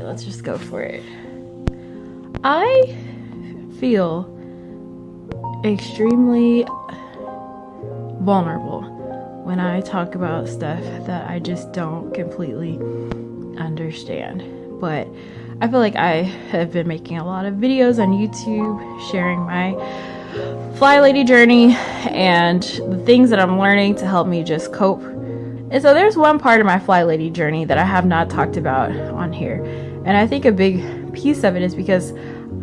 let's just go for it. I feel extremely vulnerable when I talk about stuff that I just don't completely understand. But I feel like I have been making a lot of videos on YouTube sharing my Flylady journey and the things that I'm learning to help me just cope. And so there's one part of my Flylady journey that I have not talked about on here. And I think a big piece of it is because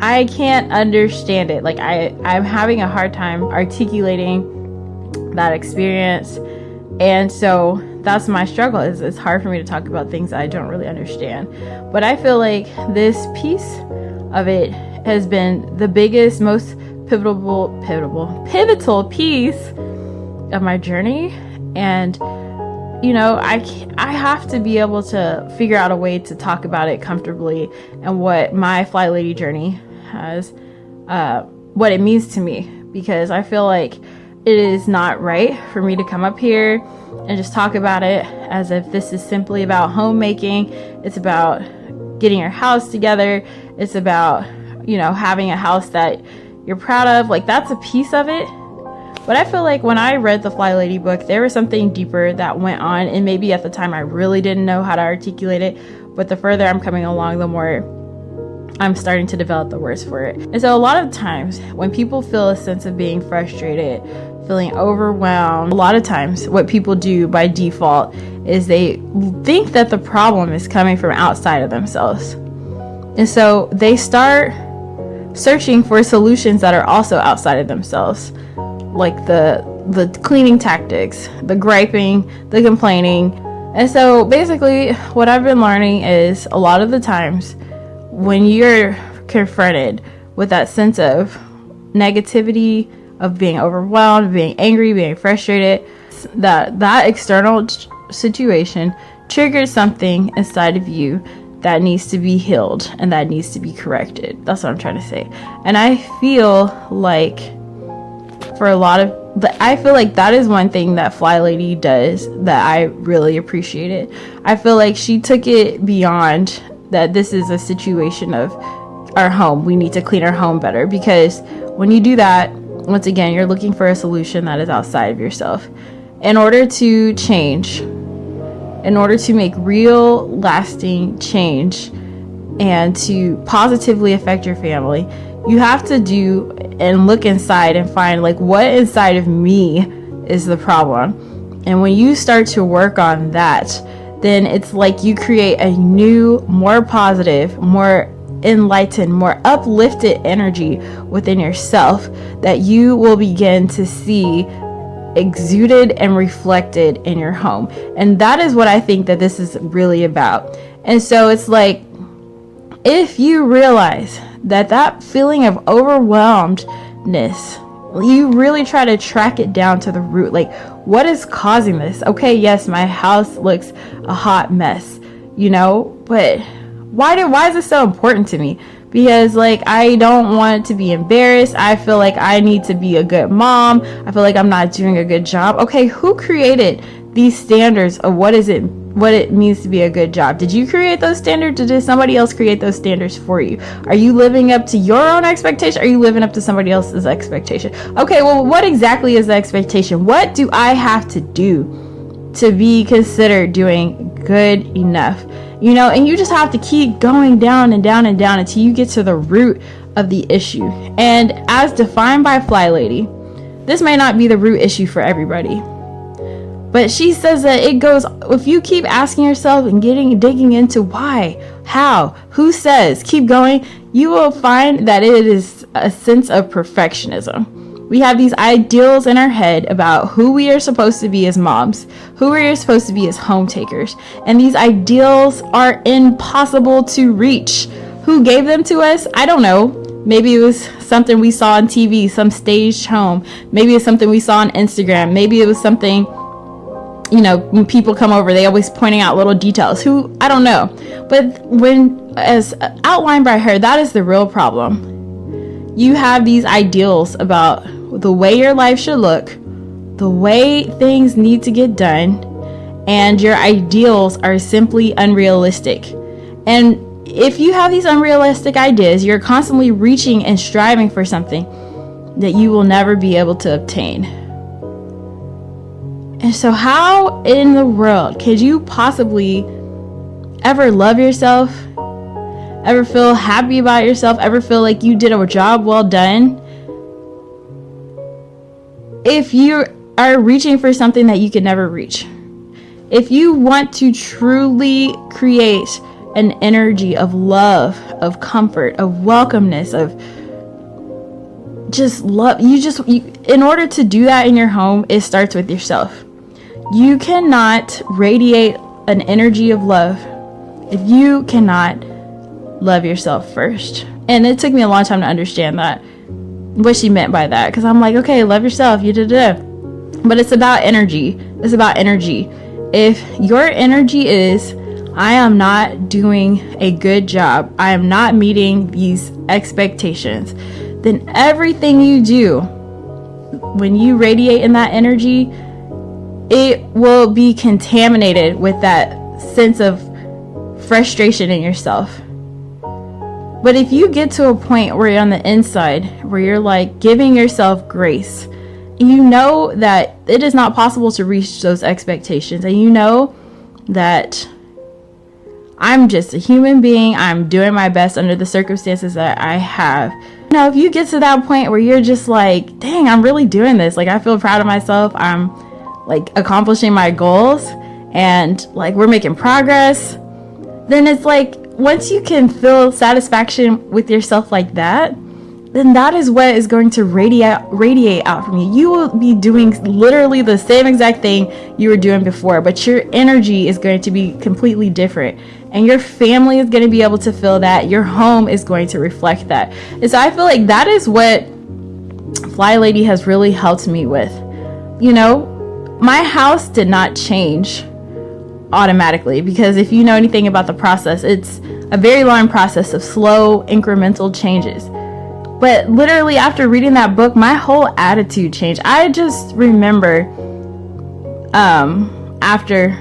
I can't understand it. Like I'm having a hard time articulating that experience. And so that's my struggle. It's hard for me to talk about things I don't really understand. But I feel like this piece of it has been the biggest, most pivotal piece of my journey. And you know, I have to be able to figure out a way to talk about it comfortably and what my Flylady journey has, what it means to me, because I feel like it is not right for me to come up here and just talk about it as if this is simply about homemaking. It's about getting your house together. It's about, you know, having a house that you're proud of. Like, that's a piece of it. But I feel like when I read the Flylady book, there was something deeper that went on. And maybe at the time I really didn't know how to articulate it. But the further I'm coming along, the more I'm starting to develop the words for it. And so a lot of times when people feel a sense of being frustrated, feeling overwhelmed, a lot of times what people do by default is they think that the problem is coming from outside of themselves. And so they start searching for solutions that are also outside of themselves, like the cleaning tactics, the griping, the complaining. And so basically what I've been learning is a lot of the times when you're confronted with that sense of negativity, of being overwhelmed, being angry, being frustrated, that external situation triggers something inside of you that needs to be healed and that needs to be corrected. That's what I'm trying to say. And I feel like I feel like that is one thing that Flylady does that I really appreciated. I feel like she took it beyond that this is a situation of our home. We need to clean our home better, because when you do that, once again, you're looking for a solution that is outside of yourself. In order to change, in order to make real lasting change and to positively affect your family, you have to do and look inside and find, like, what inside of me is the problem. And when you start to work on that, then it's like you create a new, more positive, more enlightened, more uplifted energy within yourself that you will begin to see exuded and reflected in your home. And that is what I think that this is really about. And so it's like, if you realize that feeling of overwhelmedness, you really try to track it down to the root. Like, what is causing this? Okay, yes, my house looks a hot mess, you know, but why is this so important to me? Because, like, I don't want to be embarrassed. I feel like I need to be a good mom. I feel like I'm not doing a good job. Okay, who created these standards of what it means to be a good job? Did you create those standards, or did somebody else create those standards for you? Are you living up to your own expectation? Are you living up to somebody else's expectation? Okay, well, what exactly is the expectation? What do I have to do to be considered doing good enough? You know, and you just have to keep going down and down and down until you get to the root of the issue. And as defined by Flylady, this may not be the root issue for everybody. But she says that it goes, if you keep asking yourself and digging into why, how, who says, keep going, you will find that it is a sense of perfectionism. We have these ideals in our head about who we are supposed to be as moms, who we are supposed to be as home takers. And these ideals are impossible to reach. Who gave them to us? I don't know. Maybe it was something we saw on TV, some staged home. Maybe it's something we saw on Instagram. Maybe it was something, you know, when people come over, they always pointing out little details. I don't know. But as outlined by her, that is the real problem. You have these ideals about the way your life should look, the way things need to get done, and your ideals are simply unrealistic. And if you have these unrealistic ideas, you're constantly reaching and striving for something that you will never be able to obtain. And so how in the world could you possibly ever love yourself, ever feel happy about yourself, ever feel like you did a job well done, if you are reaching for something that you could never reach? If you want to truly create an energy of love, of comfort, of welcomeness, of just love, in order to do that in your home, it starts with yourself. You cannot radiate an energy of love if you cannot love yourself first. And it took me a long time to understand that, what she meant by that, because I'm like, okay, love yourself, but it's about energy. It's about energy. If your energy is, I am not doing a good job, I am not meeting these expectations, then everything you do, when you radiate in that energy, it will be contaminated with that sense of frustration in yourself. But if you get to a point where you're on the inside, where you're like giving yourself grace, you know that it is not possible to reach those expectations, and you know that I'm just a human being, I'm doing my best under the circumstances that I have. Now, if you get to that point where you're just like, dang, I'm really doing this, like I feel proud of myself, I'm like accomplishing my goals, and like we're making progress, then it's like, once you can feel satisfaction with yourself like that, then that is what is going to radiate out from you. You will be doing literally the same exact thing you were doing before, but your energy is going to be completely different, and your family is going to be able to feel that. Your home is going to reflect that. And so I feel like that is what Flylady has really helped me with. You know, my house did not change automatically, because if you know anything about the process, it's a very long process of slow incremental changes. But literally after reading that book, my whole attitude changed. I just remember after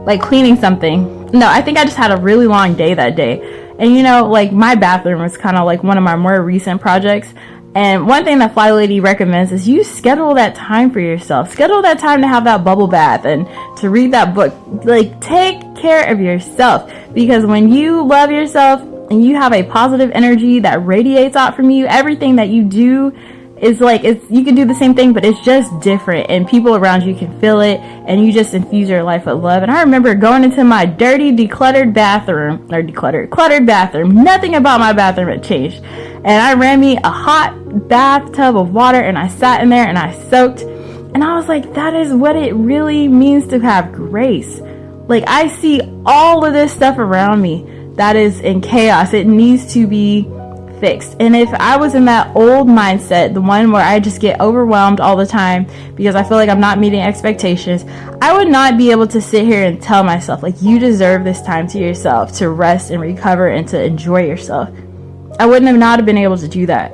like cleaning something, no, I think I just had a really long day that day, and you know, like my bathroom was kind of like one of my more recent projects. And one thing that Flylady recommends is you schedule that time for yourself. Schedule that time to have that bubble bath and to read that book. Like, take care of yourself, because when you love yourself and you have a positive energy that radiates out from you, everything that you do is like, you can do the same thing, but it's just different, and people around you can feel it, and you just infuse your life with love. And I remember going into my dirty, cluttered bathroom, nothing about my bathroom had changed, and I ran me a hot bathtub of water, and I sat in there and I soaked, and I was like, that is what it really means to have grace. Like, I see all of this stuff around me that is in chaos. It needs to be fixed. And if I was in that old mindset, the one where I just get overwhelmed all the time because I feel like I'm not meeting expectations, I would not be able to sit here and tell myself, like, you deserve this time to yourself, to rest and recover and to enjoy yourself. I wouldn't have not have been able to do that.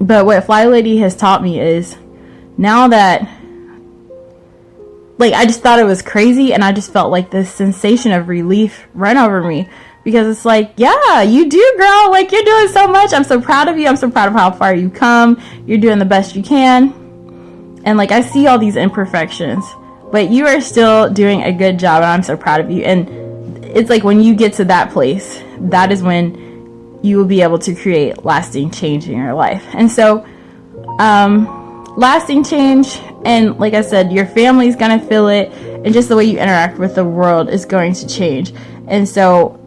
But what Flylady has taught me is, now that, like, I just thought it was crazy, and I just felt like this sensation of relief run over me, because it's like, yeah, you do, girl, like, you're doing so much. I'm so proud of you. I'm so proud of how far you come. You're doing the best you can. And like, I see all these imperfections, but you are still doing a good job, and I'm so proud of you. And it's like, when you get to that place, that is when you will be able to create lasting change in your life. And so lasting change, and like I said, your family's gonna feel it, and just the way you interact with the world is going to change. And so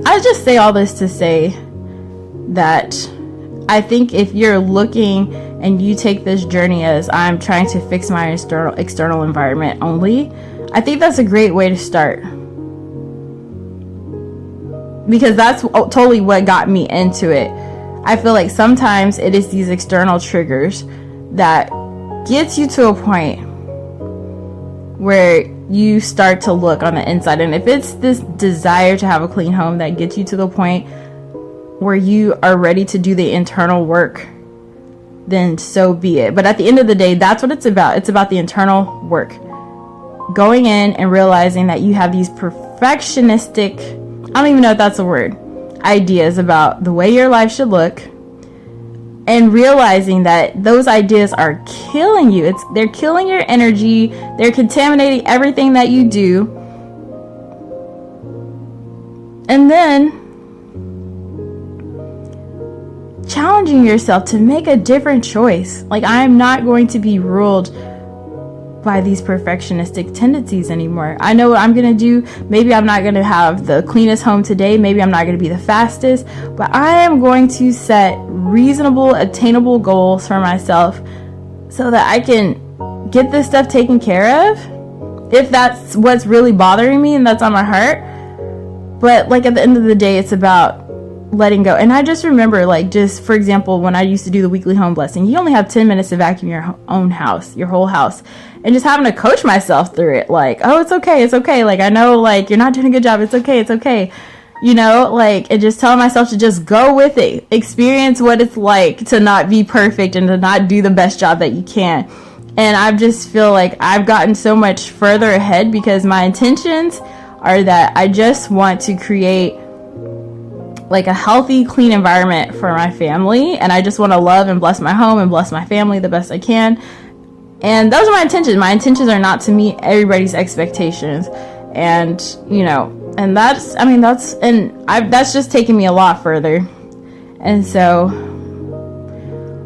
I just say all this to say that I think if you're looking and you take this journey as, I'm trying to fix my external environment only, I think that's a great way to start, because that's totally what got me into it. I feel like sometimes it is these external triggers that gets you to a point where you start to look on the inside. And if it's this desire to have a clean home that gets you to the point where you are ready to do the internal work, then so be it. But at the end of the day, that's what it's about. It's about the internal work. Going in and realizing that you have these perfectionistic, I don't even know if that's a word, ideas about the way your life should look, and realizing that those ideas are killing you. They're killing your energy. They're contaminating everything that you do. And then challenging yourself to make a different choice. Like, I'm not going to be ruled by these perfectionistic tendencies anymore. I know what I'm going to do. Maybe I'm not going to have the cleanest home today. Maybe I'm not going to be the fastest, but I am going to set reasonable, attainable goals for myself so that I can get this stuff taken care of, if that's what's really bothering me and that's on my heart. But like, at the end of the day, it's about letting go. And I just remember, like, just for example, when I used to do the weekly home blessing, you only have 10 minutes to vacuum your own house, your whole house, and just having to coach myself through it, like, oh, it's okay, like, I know, like, you're not doing a good job, it's okay, you know, like, and just telling myself to just go with it, experience what it's like to not be perfect and to not do the best job that you can. And I just feel like I've gotten so much further ahead because my intentions are that I just want to create like a healthy, clean environment for my family, and I just want to love and bless my home and bless my family the best I can. And those are my intentions. My intentions are not to meet everybody's expectations, and you know, and that's just taken me a lot further. And so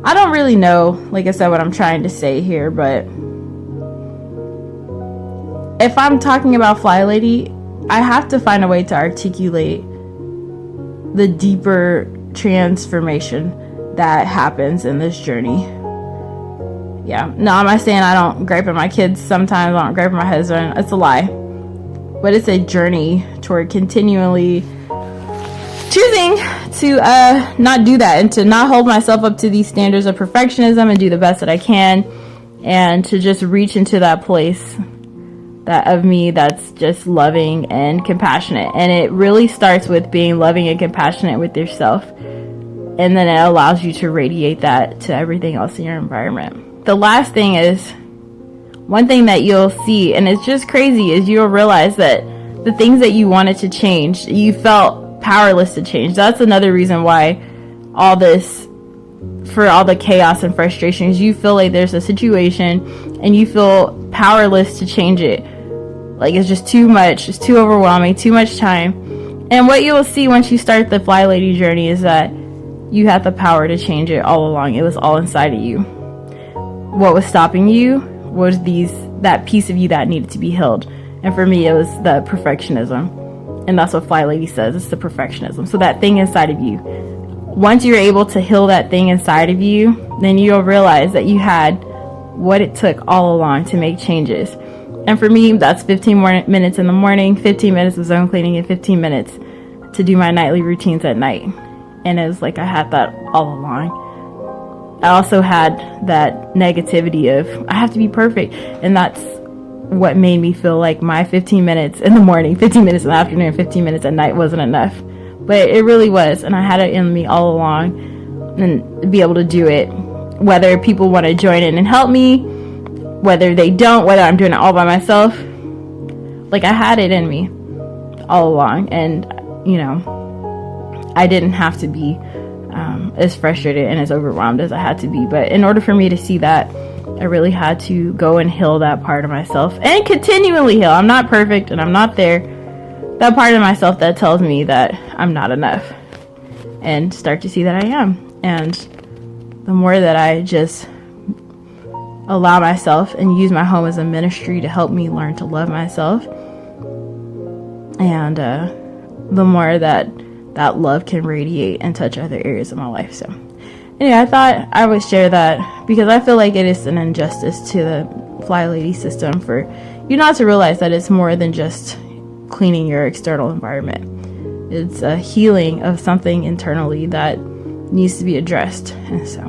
I don't really know, like I said, what I'm trying to say here, but if I'm talking about Flylady, I have to find a way to articulate the deeper transformation that happens in this journey. Yeah, no, I'm not saying I don't gripe at my kids sometimes, I don't gripe at my husband. It's a lie. But it's a journey toward continually choosing to not do that, and to not hold myself up to these standards of perfectionism, and do the best that I can, and to just reach into that place that of me that's just loving and compassionate. And it really starts with being loving and compassionate with yourself, and then it allows you to radiate that to everything else in your environment. The last thing is, one thing that you'll see, and it's just crazy, is you'll realize that the things that you wanted to change, you felt powerless to change. That's another reason why all the chaos and frustrations, you feel like there's a situation and you feel powerless to change it. Like, it's just too much, it's too overwhelming, too much time. And what you will see once you start the Flylady journey is that you had the power to change it all along. It was all inside of you. What was stopping you was that piece of you that needed to be healed. And for me, it was the perfectionism. And that's what Flylady says, it's the perfectionism. So that thing inside of you, once you're able to heal that thing inside of you, then you'll realize that you had what it took all along to make changes. And for me, that's 15 more minutes in the morning, 15 minutes of zone cleaning, and 15 minutes to do my nightly routines at night. And it was like I had that all along. I also had that negativity of, I have to be perfect. And that's what made me feel like my 15 minutes in the morning, 15 minutes in the afternoon, 15 minutes at night wasn't enough. But it really was. And I had it in me all along, and be able to do it. Whether people want to join in and help me, whether they don't, whether I'm doing it all by myself. Like, I had it in me all along. And, you know, I didn't have to be as frustrated and as overwhelmed as I had to be. But in order for me to see that, I really had to go and heal that part of myself, and continually heal. I'm not perfect and I'm not there. That part of myself that tells me that I'm not enough, and start to see that I am. And the more that I just allow myself and use my home as a ministry to help me learn to love myself, and the more that love can radiate and touch other areas of my life. So anyway, I thought I would share that because I feel like it is an injustice to the Flylady system for you not to realize that it's more than just cleaning your external environment. It's a healing of something internally that needs to be addressed. And so